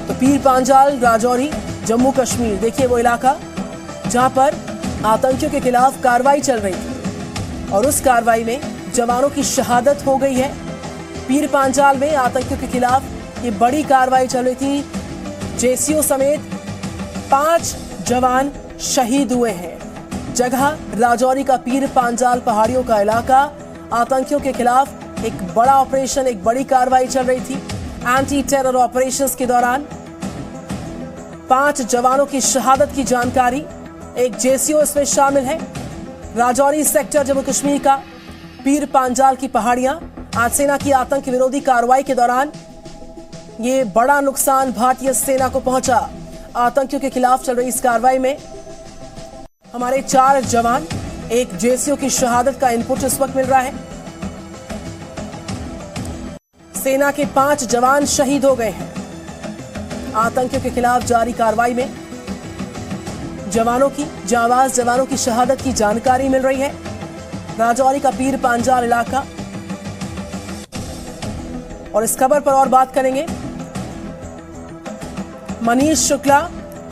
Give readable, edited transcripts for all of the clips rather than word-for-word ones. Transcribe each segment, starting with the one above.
तो पीर पांजाल राजौरी जम्मू कश्मीर, देखिए वो इलाका जहां पर आतंकियों के खिलाफ कार्रवाई चल रही थी और उस कार्रवाई में जवानों की शहादत हो गई है। पीर पांजाल में आतंकियों के खिलाफ ये बड़ी कार्रवाई चल रही थी। जेसीओ समेत 5 जवान शहीद हुए हैं। जगह राजौरी का पीर पांजाल पहाड़ियों का इलाका, आतंकियों के खिलाफ एक बड़ा ऑपरेशन, एक बड़ी कार्रवाई चल रही थी। एंटी टेरर ऑपरेशंस के दौरान 5 जवानों की शहादत की जानकारी, एक जेसीओ इसमें शामिल है। राजौरी सेक्टर जम्मू कश्मीर का पीर पांजाल की पहाड़ियां, आज सेना की आतंक विरोधी कार्रवाई के दौरान ये बड़ा नुकसान भारतीय सेना को पहुंचा। आतंकियों के खिलाफ चल रही इस कार्रवाई में हमारे 4 जवान, एक जेसीओ की शहादत का इनपुट इस वक्त मिल रहा है। सेना के 5 जवान शहीद हो गए हैं। आतंकियों के खिलाफ जारी कार्रवाई में जवानों की जांबाज जवानों की शहादत की जानकारी मिल रही है। राजौरी का पीर पांजाल इलाका, और इस खबर पर और बात करेंगे। मनीष शुक्ला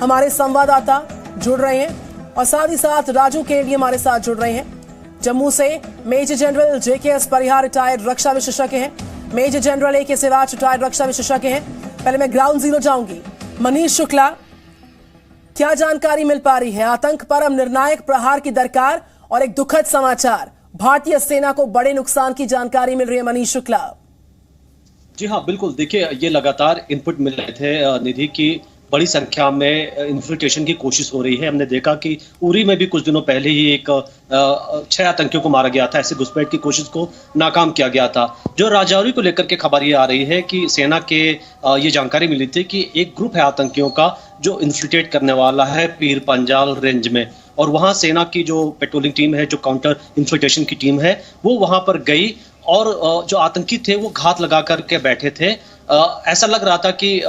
हमारे संवाददाता जुड़ रहे हैं और साथ ही साथ राजू केडी हमारे साथ जुड़ रहे हैं। जम्मू से मेजर जनरल जेकेएस परिहार रिटायर्ड रक्षा विशेषज्ञ हैं, मेजर जनरल ए के सिवाच रिटायर्ड रक्षा विशेषज्ञ हैं। पहले मैं ग्राउंड जीरो जाऊंगी। मनीष शुक्ला, क्या जानकारी मिल पा रही है? आतंक पर अब निर्णायक प्रहार की दरकार और एक दुखद समाचार, भारतीय सेना को बड़े नुकसान की जानकारी मिल रही है। मनीष शुक्ला। जी हाँ, बिल्कुल। देखिए, ये लगातार इनपुट मिल रहे थे निधि की बड़ी संख्या में इन्फिल्ट्रेशन की कोशिश हो रही है। हमने देखा कि उरी में भी कुछ दिनों पहले ही एक 6 आतंकियों को मारा गया था। ऐसे घुसपैठ की कोशिश को नाकाम किया गया था। जो राजौरी को लेकर के खबर ये आ रही है कि सेना के ये जानकारी मिली थी कि एक ग्रुप है आतंकियों का जो इन्फिल्ट्रेट करने वाला है पीर पांजाल रेंज में, और वहां सेना की जो पेट्रोलिंग टीम है, जो काउंटर इन्फिल्ट्रेशन की टीम है, वो वहां पर गई और जो आतंकी थे वो घात लगा करके बैठे थे। ऐसा लग रहा था कि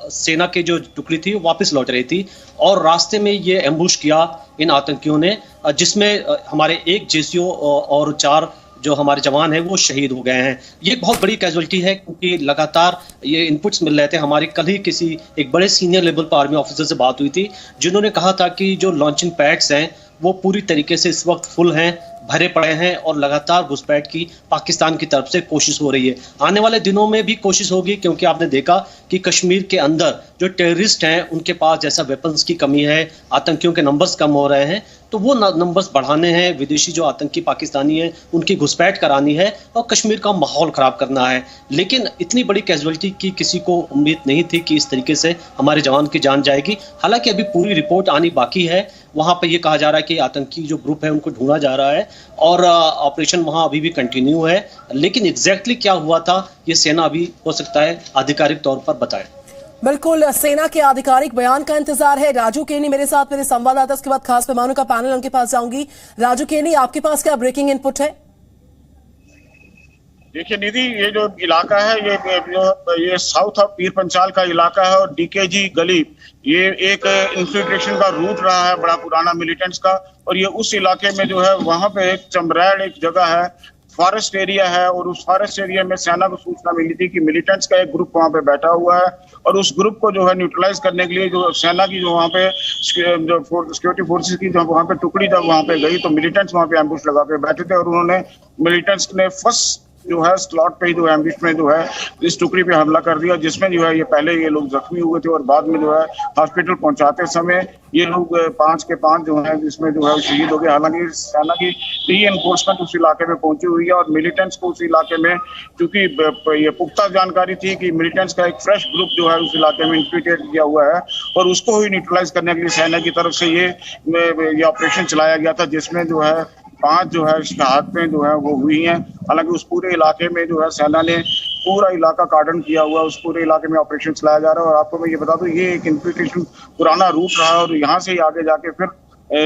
सेना की जो टुकड़ी थी वो वापस लौट रही थी और रास्ते में ये एम्बुश किया इन आतंकियों ने, जिसमें हमारे एक जेसीओ और 4 जो हमारे जवान हैं वो शहीद हो गए हैं। ये बहुत बड़ी कैजुअलिटी है क्योंकि लगातार ये इनपुट्स मिल रहे थे। हमारी कल ही किसी एक बड़े सीनियर लेवल पर आर्मी ऑफिसर से बात हुई थी, जिन्होंने कहा था कि जो लॉन्चिंग पैड्स हैं वो पूरी तरीके से इस वक्त फुल हैं, भरे पड़े हैं और लगातार घुसपैठ की पाकिस्तान की तरफ से कोशिश हो रही है। आने वाले दिनों में भी कोशिश होगी क्योंकि आपने देखा कि कश्मीर के अंदर जो टेररिस्ट हैं उनके पास जैसा वेपन्स की कमी है, आतंकियों के नंबर्स कम हो रहे हैं, तो वो नंबर्स बढ़ाने हैं, विदेशी जो आतंकी पाकिस्तानी हैं उनकी घुसपैठ करानी है और कश्मीर का माहौल खराब करना है। लेकिन इतनी बड़ी कैजुअलिटी की किसी को उम्मीद नहीं थी कि इस तरीके से हमारे जवान की जान जाएगी। हालांकि अभी पूरी रिपोर्ट आनी बाकी है। वहां पर यह कहा जा रहा है कि आतंकी जो ग्रुप है उनको ढूंढा जा रहा है और ऑपरेशन वहां अभी भी कंटिन्यू है। लेकिन एग्जैक्टली क्या हुआ था ये सेना अभी हो सकता है आधिकारिक तौर पर बताए। बिल्कुल, सेना के आधिकारिक बयान का इंतजार है। राजू केनी मेरे साथ, मेरे संवाददाता, उसके बाद खास मेहमानों का पैनल, उनके पास जाऊंगी। राजू केनी, आपके पास क्या ब्रेकिंग इनपुट है? देखिए निधि, ये जो इलाका है ये साउथ ऑफ पीर पंजाल का इलाका है और डीकेजी गली ये एक इन्फिल्ट्रेशन का रूट रहा है बड़ा पुराना मिलिटेंट्स का। और ये उस इलाके में जो है वहां पे एक चमरैड़ एक जगह है, फॉरेस्ट एरिया है, और उस फॉरेस्ट एरिया में सेना को सूचना मिली थी कि मिलिटेंट्स का एक ग्रुप वहां पे बैठा हुआ है और उस ग्रुप को जो है न्यूट्रलाइज करने के लिए जो सेना की जो वहां पे जो सिक्योरिटी फोर्सेस की जो वहां पे टुकड़ी जब वहां पे गई तो मिलिटेंट्स वहां पे एम्बुश लगा के बैठे थे और उन्होंने मिलिटेंट्स ने फर्स्ट जो है स्लॉट पे जो है एम्बुश में जो है इस टुकड़ी पे हमला कर दिया, जिसमें जो है ये पहले ये लोग जख्मी हुए थे और बाद में जो है हॉस्पिटल पहुंचाते समय ये लोग 5 के 5 जो है जिसमें जो है शहीद हो गए। हालांकि सेना की री-एनफोर्समेंट उस इलाके में पहुंची हुई है और मिलिटेंट्स को उस इलाके में, क्योंकि ये पुख्ता जानकारी थी कि मिलिटेंट्स का एक फ्रेश ग्रुप जो है उस इलाके में इन्फिल्ट्रेट किया हुआ है और उसको ही न्यूट्रलाइज करने के लिए सेना की तरफ से ये ऑपरेशन चलाया गया था, जिसमें जो है 5 जो है शहादतें जो है वो हुई हैं। हालांकि उस पूरे इलाके में जो है सेना ने पूरा इलाका कार्डन किया हुआ है, उस पूरे इलाके में ऑपरेशन चलाया जा रहा है। और आपको मैं ये बता दूं, ये एक इन्फिल्ट्रेशन पुराना रूट रहा है और यहाँ से ही आगे जाके फिर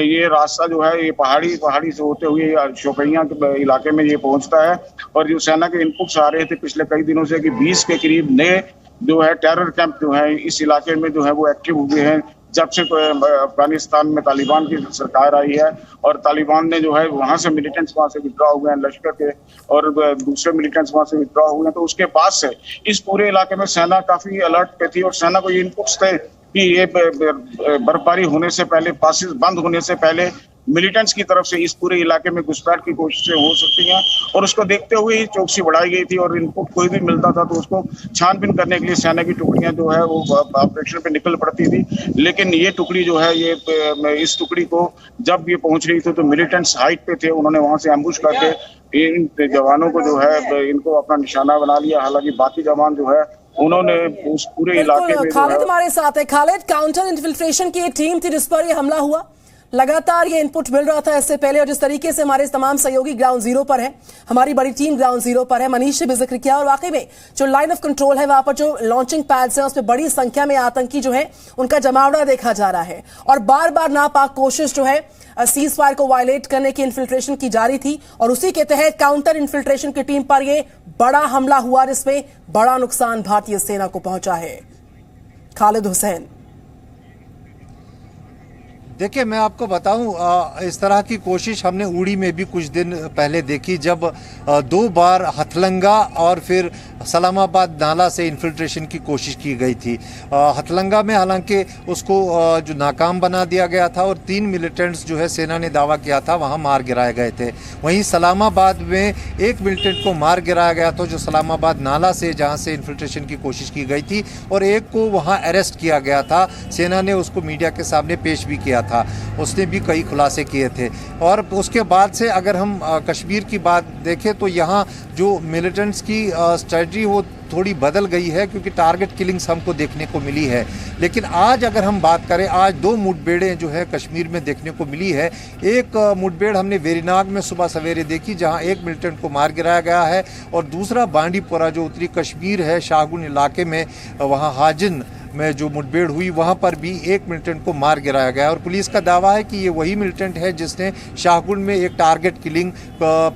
ये रास्ता जो है ये पहाड़ी से होते हुए शोपियां के इलाके में ये पहुंचता है। और जो सेना के इनपुट्स आ रहे थे पिछले कई दिनों से कि 20 के करीब नए जो है टेरर कैंप जो है इस इलाके में जो है वो एक्टिव हुए हैं, जब से अफगानिस्तान में तालिबान की सरकार आई है और तालिबान ने जो है वहां से मिलिटेंट्स वहां से विड्रॉ हुए हैं लश्कर के और दूसरे मिलिटेंट्स वहां से विड्रॉ हुए हैं, तो उसके बाद से इस पूरे इलाके में सेना काफी अलर्ट पे थी और सेना को ये इनपुट्स थे कि ये बर्फबारी होने से पहले, पासिस बंद होने से पहले मिलिटेंट्स की तरफ से इस पूरे इलाके में घुसपैठ की कोशिशें हो सकती हैं और उसको देखते हुए ही चौकसी बढ़ाई गई थी और इनपुट कोई भी मिलता था तो उसको छानबीन करने के लिए सेना की टुकड़ियां जो है वो ऑपरेशन पे निकल पड़ती थी। लेकिन ये टुकड़ी जो है ये इस टुकड़ी को जब ये पहुंच रही थी तो मिलिटेंट्स हाइट पे थे, उन्होंने वहां से एम्बुश करके इन जवानों को जो है इनको अपना निशाना बना लिया। हालांकि बाकी जवान जो है उन्होंने उस पूरे इलाके में खालिद हमारे साथ है। खालिद, काउंटर इन्फिल्ट्रेशन की टीम थी जिस पर ये हमला हुआ, लगातार ये इनपुट मिल रहा था इससे पहले और जिस तरीके से हमारे तमाम सहयोगी ग्राउंड जीरो पर है, हमारी बड़ी टीम ग्राउंड जीरो पर है, मनीष ने भी जिक्र किया और वाकई में जो लाइन ऑफ कंट्रोल है वहां पर जो लॉन्चिंग पैड्स हैं उस पर बड़ी संख्या में आतंकी जो है उनका जमावड़ा देखा जा रहा है और बार बार नापाक कोशिश जो है सीज फायर को वायलेट करने की इन्फिल्ट्रेशन की जारी थी और उसी के तहत काउंटर इन्फिल्ट्रेशन की टीम पर यह बड़ा हमला हुआ जिसमें बड़ा नुकसान भारतीय सेना को पहुंचा है। खालिद हुसैन, देखिए मैं आपको बताऊं, इस तरह की कोशिश हमने उड़ी में भी कुछ दिन पहले देखी जब 2 बार हथलंगा और फिर सलामाबाद नाला से इन्फिल्ट्रेशन की कोशिश की गई थी। हथलंगा में हालांकि उसको जो नाकाम बना दिया गया था और 3 मिलिटेंट्स जो है सेना ने दावा किया था वहां मार गिराए गए थे। वहीं सलामाबाद में 1 मिलिटेंट को मार गिराया गया था जो सलामाबाद नाला से जहां से इन्फिल्ट्रेशन की कोशिश की गई थी और एक को वहां अरेस्ट किया गया था। सेना ने उसको मीडिया के सामने पेश भी किया था, उसने भी कई खुलासे किए थे। और उसके बाद से अगर हम कश्मीर की बात देखें तो यहाँ जो मिलिटेंट्स की स्ट्रेटजी वो थोड़ी बदल गई है क्योंकि टारगेट किलिंग्स हमको देखने को मिली है। लेकिन आज अगर हम बात करें, आज 2 मुठभेड़ें जो है कश्मीर में देखने को मिली है। एक मुठभेड़ हमने वेरीनाग में सुबह सवेरे देखी जहां 1 मिलिटेंट को मार गिराया गया है और दूसरा बांडीपोरा जो उत्तरी कश्मीर है शाहगुन इलाके में, वहाँ हाजिन में जो मुठभेड़ हुई वहां पर भी 1 मिलिटेंट को मार गिराया गया और पुलिस का दावा है कि ये वही मिलिटेंट है जिसने शाहगुन में एक टारगेट किलिंग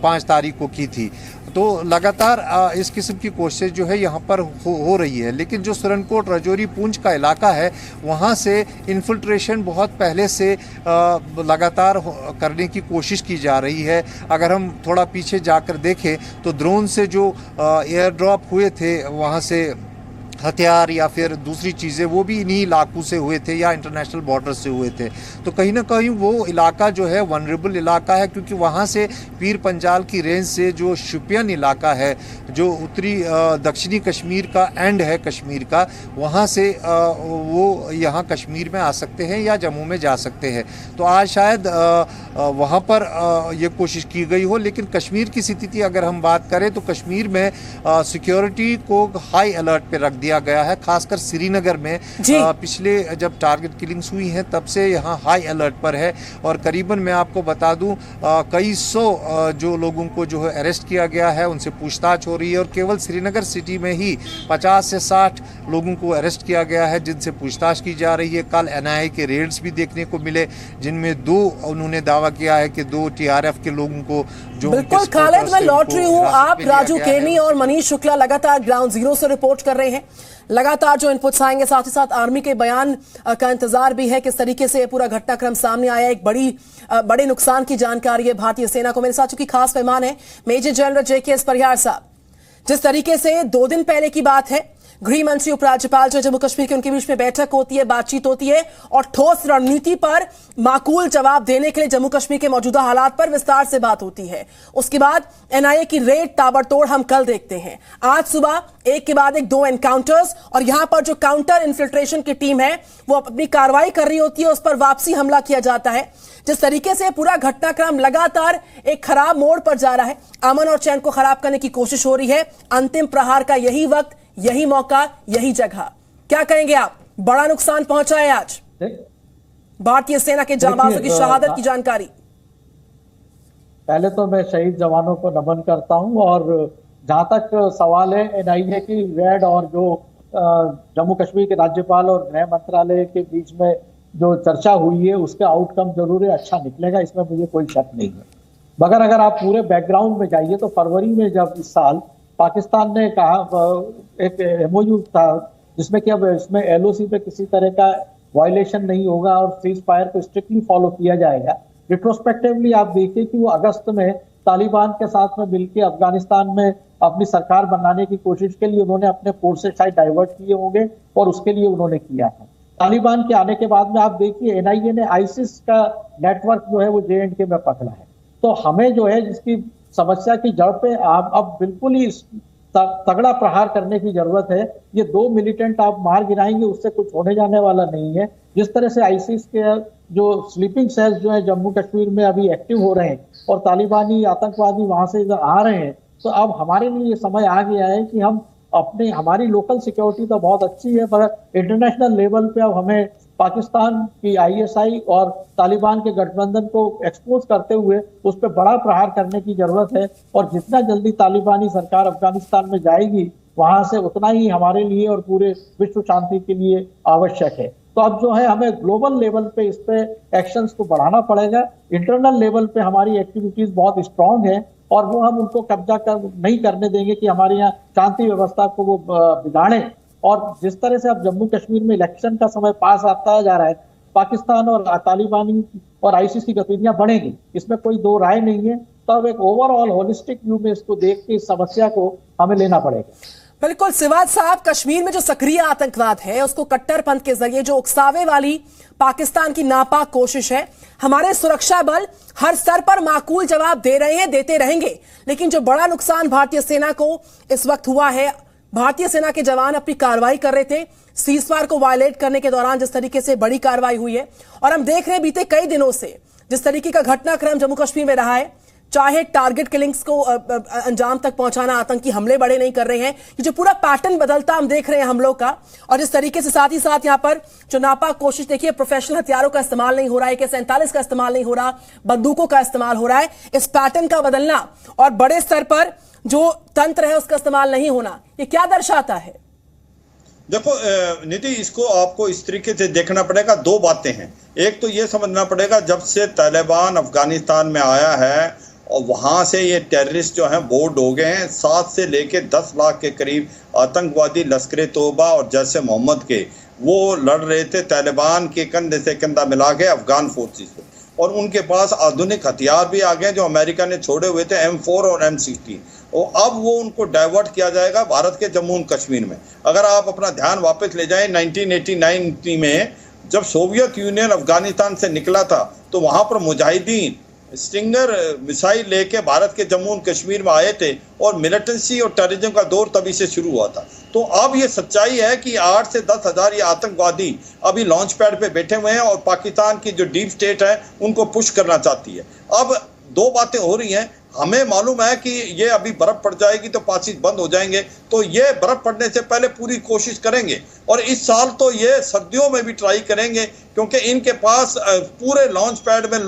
5 तारीख को की थी। तो लगातार इस किस्म की कोशिश जो है यहाँ पर हो रही है। लेकिन जो सुरनकोट राजौरी पुंछ का इलाका है वहाँ से इन्फिल्ट्रेशन बहुत पहले से लगातार करने की कोशिश की जा रही है। अगर हम थोड़ा पीछे जाकर देखें तो ड्रोन से जो एयर ड्रॉप हुए थे वहाँ से हथियार या फिर दूसरी चीज़ें वो भी इन्हीं इलाकों से हुए थे या इंटरनेशनल बॉर्डर से हुए थे। तो कहीं ना कहीं वो इलाका जो है वनरेबल इलाका है क्योंकि वहाँ से पीर पंजाल की रेंज से जो शुपियन इलाका है जो उत्तरी दक्षिणी कश्मीर का एंड है कश्मीर का, वहाँ से वो यहाँ कश्मीर में आ सकते हैं या जम्मू में जा सकते हैं। तो आज शायद वहाँ पर ये कोशिश की गई हो। लेकिन कश्मीर की स्थिति अगर हम बात करें तो कश्मीर में सिक्योरिटी को हाई अलर्ट पे रख दिया गया है। खासकर श्रीनगर में पिछले जब टारगेट किलिंग्स हुई हैं तब से यहाँ हाई अलर्ट पर है और करीबन मैं आपको बता दूं कई 100 जो लोगों को जो है अरेस्ट किया गया है, उनसे पूछताछ हो रही है और केवल श्रीनगर सिटी में ही 50 से 60 लोगों को अरेस्ट किया गया है जिनसे पूछताछ की जा रही है। कल एनआईए के रेड्स भी देखने को मिले जिनमें 2 उन्होंने दावा किया है कि 2 टीआरएफ के लोगों को जो बिल्कुल खालिद, मैं लौट रही हूँ। आप राजू केनी और मनीष शुक्ला लगातार ग्राउंड जीरो से रिपोर्ट कर रहे हैं। लगातार जो इनपुट्स आएंगे, साथ ही साथ आर्मी के बयान का इंतजार भी है किस तरीके से पूरा घटनाक्रम सामने आया। एक बड़े नुकसान की जानकारी है भारतीय सेना को। मेरे साथ चूंकि खास मेहमान है मेजर जनरल JKS परिहार साहब। जिस तरीके से 2 दिन पहले की बात है, गृह मंत्री उपराज्यपाल जो जम्मू कश्मीर के उनके बीच में बैठक होती है, बातचीत होती है और ठोस रणनीति पर माकूल जवाब देने के लिए जम्मू कश्मीर के मौजूदा हालात पर विस्तार से बात होती है। उसके बाद एनआईए की रेड ताबड़तोड़ हम कल देखते हैं। आज सुबह एक के बाद एक 2 एनकाउंटर्स और यहां पर जो काउंटर इन्फिल्ट्रेशन की टीम है वो अपनी कार्रवाई कर रही होती है, उस पर वापसी हमला किया जाता है। जिस तरीके से पूरा घटनाक्रम लगातार एक खराब मोड़ पर जा रहा है, अमन और चैन को खराब करने की कोशिश हो रही है। अंतिम प्रहार का यही वक्त, यही मौका, यही जगह। क्या कहेंगे आप? बड़ा नुकसान पहुंचा है आज भारतीय सेना के जांबाजों की शहादत की जानकारी। पहले तो मैं शहीद जवानों को नमन करता हूं और जहां तक सवाल है एनआईए की रेड और जो जम्मू कश्मीर के राज्यपाल और गृह मंत्रालय के बीच में जो चर्चा हुई है उसका आउटकम जरूर अच्छा निकलेगा, इसमें मुझे कोई शक नहीं है। मगर अगर आप पूरे बैकग्राउंड में जाइए तो फरवरी में जब इस साल पाकिस्तान ने कहा एक MOU था जिसमें कि अब इसमें LOC पे किसी तरह का वायलेशन नहीं होगा और सीज फायर को स्ट्रिक्टली फॉलो किया जाएगा। रिट्रोस्पेक्टिवली आप देखिए कि वो अगस्त में तालिबान के साथ में मिलकर अफगानिस्तान में अपनी सरकार बनाने की कोशिश के लिए उन्होंने अपने फोर्सेस शायद डाइवर्ट किए होंगे और उसके लिए उन्होंने किया था। तालिबान के आने के बाद में आप देखिए एनआईए ने आईसिस का नेटवर्क जो है वो JNK में पकड़ा है। तो हमें जो है जिसकी समस्या की जड़ पे आप अब बिल्कुल ही तगड़ा प्रहार करने की जरूरत है। ये 2 मिलिटेंट आप मार गिराएंगे उससे कुछ होने जाने वाला नहीं है। जिस तरह से आईसिस के जो स्लीपिंग सेल्स जो है जम्मू कश्मीर में अभी एक्टिव हो रहे हैं और तालिबानी आतंकवादी वहां से इधर आ रहे हैं, तो अब हमारे लिए ये समय आ गया है कि हम हमारी लोकल सिक्योरिटी तो बहुत अच्छी है, पर इंटरनेशनल लेवल पे अब हमें पाकिस्तान की ISI और तालिबान के गठबंधन को एक्सपोज करते हुए उस पर बड़ा प्रहार करने की जरूरत है। और जितना जल्दी तालिबानी सरकार अफगानिस्तान में जाएगी वहां से उतना ही हमारे लिए और पूरे विश्व शांति के लिए आवश्यक है। तो अब जो है हमें ग्लोबल लेवल पे इस पे एक्शंस को बढ़ाना पड़ेगा। इंटरनल लेवल पे हमारी एक्टिविटीज बहुत स्ट्रांग है और वो हम उनको कब्जा नहीं करने देंगे कि हमारे यहाँ शांति व्यवस्था को वो बिगाड़े। और जिस तरह से अब जम्मू कश्मीर में इलेक्शन का समय पास आता जा रहा है, पाकिस्तान और तालिबानी और आईसिस की गतिविधियां बढ़ेंगी, इसमें कोई दो राय नहीं है। तब एक ओवरऑल होलिस्टिक व्यू में इसको देख के इस समस्या को हमें लेना पड़ेगा। बिल्कुल सिवाज साहब, कश्मीर में जो सक्रिय आतंकवाद है उसको कट्टरपंथ के जरिए जो उकसावे वाली पाकिस्तान की नापाक कोशिश है, हमारे सुरक्षा बल हर स्तर पर माकूल जवाब दे रहे हैं, देते रहेंगे। लेकिन जो बड़ा नुकसान भारतीय सेना को इस वक्त हुआ है, भारतीय सेना के जवान अपनी कार्रवाई कर रहे थे, सीजफायर को वायलेट करने के दौरान जिस तरीके से बड़ी कार्रवाई हुई है, और हम देख रहे हैं बीते कई दिनों से जिस तरीके का घटनाक्रम जम्मू कश्मीर में रहा है, चाहे टारगेट किलिंग्स को अंजाम तक पहुंचाना, आतंकी हमले बड़े नहीं कर रहे हैं, ये जो पूरा पैटर्न बदलता हम देख रहे हैं हमलों का, और जिस तरीके से साथ ही साथ यहां पर जो नापाक कोशिश देखिए, प्रोफेशनल हथियारों का इस्तेमाल नहीं हो रहा है, AK-47 का इस्तेमाल नहीं हो रहा, बंदूकों का इस्तेमाल हो रहा है, इस पैटर्न का बदलना और बड़े स्तर पर जो तंत्र है उसका इस्तेमाल नहीं होना, ये क्या दर्शाता है? देखो निधि, इसको आपको इस तरीके से देखना पड़ेगा। दो बातें हैं। एक तो ये समझना पड़ेगा, जब से तालिबान अफगानिस्तान में आया है और वहाँ से ये टेररिस्ट जो हैं बोर्ड हो गए हैं, 7 से लेके 10 लाख के करीब आतंकवादी लश्कर तोबा और जैश मोहम्मद के वो लड़ रहे थे तालिबान के कंधे से कंधा मिला के अफगान फोर्सेस को, और उनके पास आधुनिक हथियार भी आ गए जो अमेरिका ने छोड़े हुए थे, M4 और M16, और अब वो उनको डाइवर्ट किया जाएगा भारत के जम्मू एंड कश्मीर में। अगर आप अपना ध्यान वापस ले जाएं 1989 में जब सोवियत यूनियन अफगानिस्तान से निकला था, तो वहाँ पर मुजाहिदीन स्टिंगर मिसाइल लेके भारत के जम्मू एंड कश्मीर में आए थे और मिलिटेंसी और टेररिज्म का दौर तभी से शुरू हुआ था। तो अब ये सच्चाई है कि 8 से 10 हज़ार ये आतंकवादी अभी लॉन्च पैड पे बैठे हुए हैं और पाकिस्तान की जो डीप स्टेट है उनको पुश करना चाहती है। अब दो बातें हो रही हैं। हमें मालूम है कि ये अभी बर्फ पड़ जाएगी तो पासिस बंद हो जाएंगे, तो ये बर्फ पड़ने से पहले पूरी कोशिश करेंगे, और इस साल तो ये सर्दियों में भी ट्राई करेंगे, क्योंकि इनके पास पूरे लॉन्च पैड में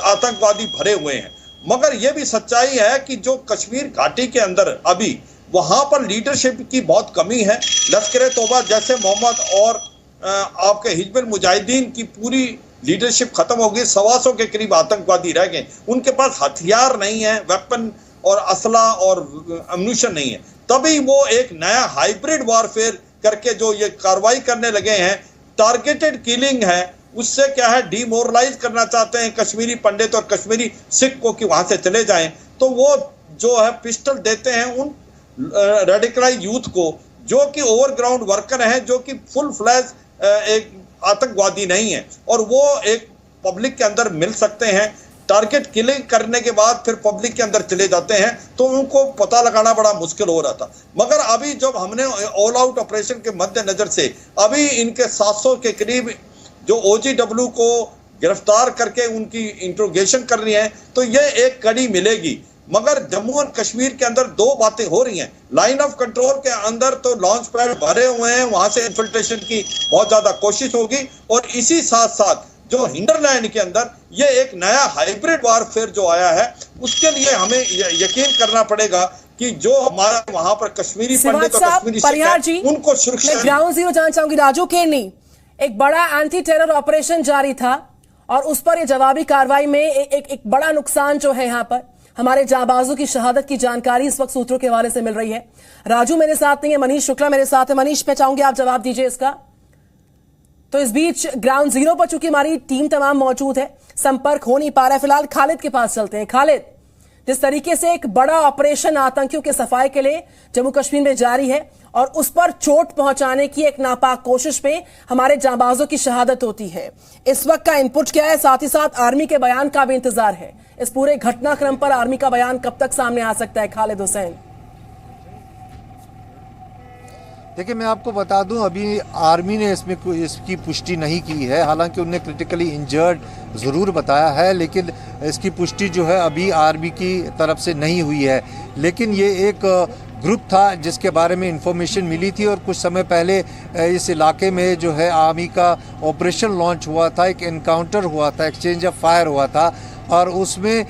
आतंकवादी भरे हुए हैं। मगर ये भी सच्चाई है कि जो कश्मीर घाटी के अंदर अभी वहां पर लीडरशिप की बहुत कमी है। लश्कर तोबा जैसे मोहम्मद और आपके हिजबुल मुजाहिदीन की पूरी लीडरशिप खत्म हो गई, 125 के करीब आतंकवादी रह गए। उनके पास हथियार नहीं है, वेपन और असला और अम्यूनिशन नहीं है। तभी वो एक नया हाइब्रिड वॉरफेयर करके जो ये कार्रवाई करने लगे हैं, टारगेटेड किलिंग है, उससे क्या है डीमोरलाइज करना चाहते हैं कश्मीरी पंडित और कश्मीरी सिख को कि वहां से चले जाएं। तो वो जो है पिस्टल देते हैं उन रेडिकलाइज यूथ को जो कि ओवरग्राउंड वर्कर हैं, जो कि फुल फ्लैश एक आतंकवादी नहीं है, और वो एक पब्लिक के अंदर मिल सकते हैं। टारगेट किलिंग करने के बाद फिर पब्लिक के अंदर चले जाते हैं, तो उनको पता लगाना बड़ा मुश्किल हो रहा था। मगर अभी जब हमने ऑल आउट ऑपरेशन के मद्देनजर से अभी इनके 700 के करीब जो OGW को गिरफ्तार करके उनकी इंट्रोगेशन कर रही है, तो ये एक कड़ी मिलेगी। मगर जम्मू एंड कश्मीर के अंदर दो बातें हो रही हैं। लाइन ऑफ कंट्रोल के अंदर तो लॉन्च पैड भरे हुए हैं, वहां से इन्फिल्ट्रेशन की बहुत ज्यादा कोशिश होगी, और इसी साथ साथ जो हिंडरलैंड के अंदर ये एक नया हाइब्रिड वारफेयर जो आया है, उसके लिए हमें यकीन करना पड़ेगा कि जो हमारा वहां पर कश्मीरी पंडित और कश्मीरी सिख उनको सुरक्षा। ग्राउंड जीरो जानना चाहूंगी राजू केरनी, एक बड़ा एंटी टेरर ऑपरेशन जारी था और उस पर ये जवाबी कार्रवाई में एक बड़ा नुकसान जो है, यहां पर हमारे जाबाजों की शहादत की जानकारी इस वक्त सूत्रों के हवाले से मिल रही है। राजू मेरे साथ नहीं है, मनीष शुक्ला मेरे साथ है। मनीष, मैं चाहूंगी आप जवाब दीजिए इसका। तो इस बीच ग्राउंड जीरो पर चूंकि हमारी टीम तमाम मौजूद है, संपर्क हो नहीं पा रहा है। फिलहाल खालिद के पास चलते हैं। खालिद, जिस तरीके से एक बड़ा ऑपरेशन आतंकियों के सफाई के लिए जम्मू कश्मीर में जारी है और उस पर चोट पहुंचाने की एक नापाक कोशिश में हमारे जांबाजों की शहादत होती है, इस वक्त का इनपुट क्या है? साथ ही साथ आर्मी के बयान का भी इंतजार है। इस पूरे घटनाक्रम पर आर्मी का बयान कब तक सामने आ सकता है? खालिद हुसैन। देखिए, मैं आपको बता दूं, अभी आर्मी ने इसकी पुष्टि नहीं की है। हालांकि उन्हें क्रिटिकली इंजर्ड ज़रूर बताया है, लेकिन इसकी पुष्टि जो है अभी आर्मी की तरफ से नहीं हुई है। लेकिन ये एक ग्रुप था जिसके बारे में इंफॉर्मेशन मिली थी और कुछ समय पहले इस इलाके में जो है आर्मी का ऑपरेशन लॉन्च हुआ था, एक एनकाउंटर हुआ था, एक्सचेंज ऑफ फायर हुआ था। और उसमें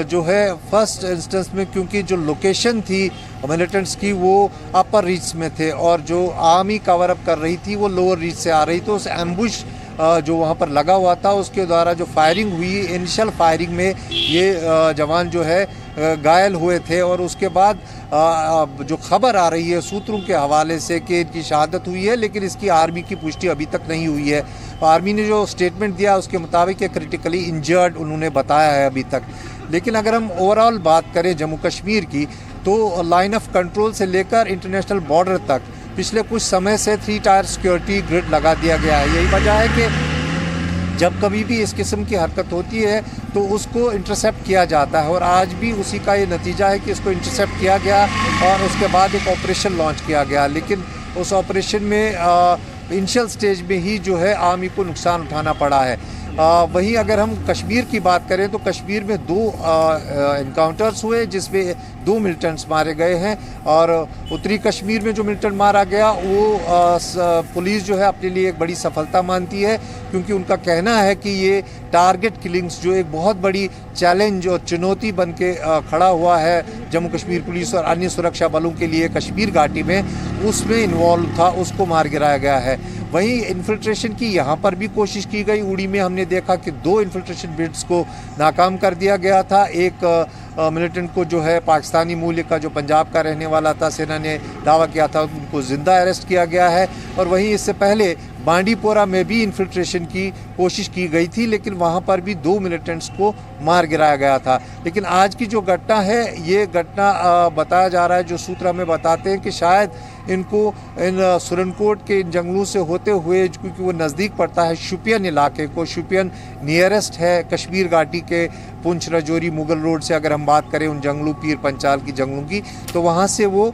जो है फर्स्ट इंस्टेंस में, क्योंकि जो लोकेशन थी मिलिटेंट्स की वो अपर रीच में थे और जो आर्मी कवर अप कर रही थी वो लोअर रीच से आ रही, तो उस एम्बुश जो वहाँ पर लगा हुआ था उसके द्वारा जो फायरिंग हुई, इनिशियल फायरिंग में ये जवान जो है घायल हुए थे। और उसके बाद जो खबर आ रही है सूत्रों के हवाले से कि इनकी शहादत हुई है, लेकिन इसकी आर्मी की पुष्टि अभी तक नहीं हुई है। आर्मी ने जो स्टेटमेंट दिया उसके मुताबिक क्रिटिकली इंजर्ड उन्होंने बताया है अभी तक। लेकिन अगर हम ओवरऑल बात करें जम्मू कश्मीर की, तो लाइन ऑफ कंट्रोल से लेकर इंटरनेशनल बॉर्डर तक पिछले कुछ समय से 3 टायर सिक्योरिटी ग्रिड लगा दिया गया है। यही वजह है कि जब कभी भी इस किस्म की हरकत होती है तो उसको इंटरसेप्ट किया जाता है, और आज भी उसी का ये नतीजा है कि इसको इंटरसेप्ट किया गया और उसके बाद एक ऑपरेशन लॉन्च किया गया। लेकिन उस ऑपरेशन में इनिशियल स्टेज में ही जो है आर्मी को नुकसान उठाना पड़ा है। वहीं अगर हम कश्मीर की बात करें तो कश्मीर में 2 एनकाउंटर्स हुए जिसमें 2 मिलिटेंट्स मारे गए हैं। और उत्तरी कश्मीर में जो मिलिटेंट मारा गया वो पुलिस जो है अपने लिए एक बड़ी सफलता मानती है, क्योंकि उनका कहना है कि ये टारगेट किलिंग्स जो एक बहुत बड़ी चैलेंज और चुनौती बन के खड़ा हुआ है जम्मू कश्मीर पुलिस और अन्य सुरक्षा बलों के लिए कश्मीर घाटी में, उसमें इन्वॉल्व था, उसको मार गिराया गया है। वहीं इन्फिल्ट्रेशन की यहाँ पर भी कोशिश की गई। उड़ी में हमने देखा कि 2 इन्फिल्ट्रेशन बिड्स को नाकाम कर दिया गया था। एक मिलिटेंट को जो है पाकिस्तानी मूल्य का जो पंजाब का रहने वाला था, सेना ने दावा किया था, उनको जिंदा अरेस्ट किया गया है। और वहीं इससे पहले बांडीपोरा में भी इन्फिल्ट्रेशन की कोशिश की गई थी, लेकिन वहाँ पर भी 2 मिलिटेंट्स को मार गिराया गया था। लेकिन आज की जो घटना है, ये घटना बताया जा रहा है, जो सूत्र हमें बताते हैं कि शायद इनको इन सुरनकोट के इन जंगलों से होते हुए, क्योंकि वो नज़दीक पड़ता है शुपियन इलाके को, शुपियन नियरेस्ट है कश्मीर घाटी के पुंछ राजौरी मुगल रोड से अगर हम बात करें उन जंगलों, पीर पंचाल की जंगलों की, तो वहाँ से वो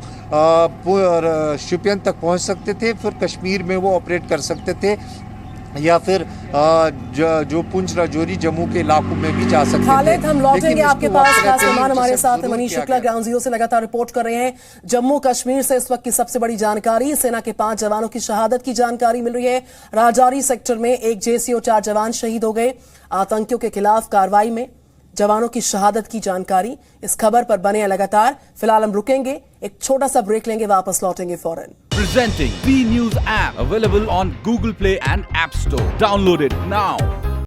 शुपियन तक पहुँच सकते थे, फिर कश्मीर में वो ऑपरेट कर सकते थे, या फिर जो पुंछ राजौरी जम्मू के इलाकों में भी जा सकते थे। खालिद, हम लौटेंगे आपके पास। खास मेहमान हमारे साथ मनीष शुक्ला ग्राउंड जीरो से लगातार रिपोर्ट कर रहे हैं। जम्मू कश्मीर से इस वक्त की सबसे बड़ी जानकारी, सेना के 5 जवानों की शहादत की जानकारी मिल रही है। राजौरी सेक्टर में एक JCO 4 जवान शहीद हो गए। आतंकियों के खिलाफ कार्रवाई में जवानों की शहादत की जानकारी, इस खबर पर बने हैं लगातार। फिलहाल हम रुकेंगे, एक छोटा सा ब्रेक लेंगे, वापस लौटेंगे फौरन। Presenting B News app, available on Google Play and App Store. Download it now.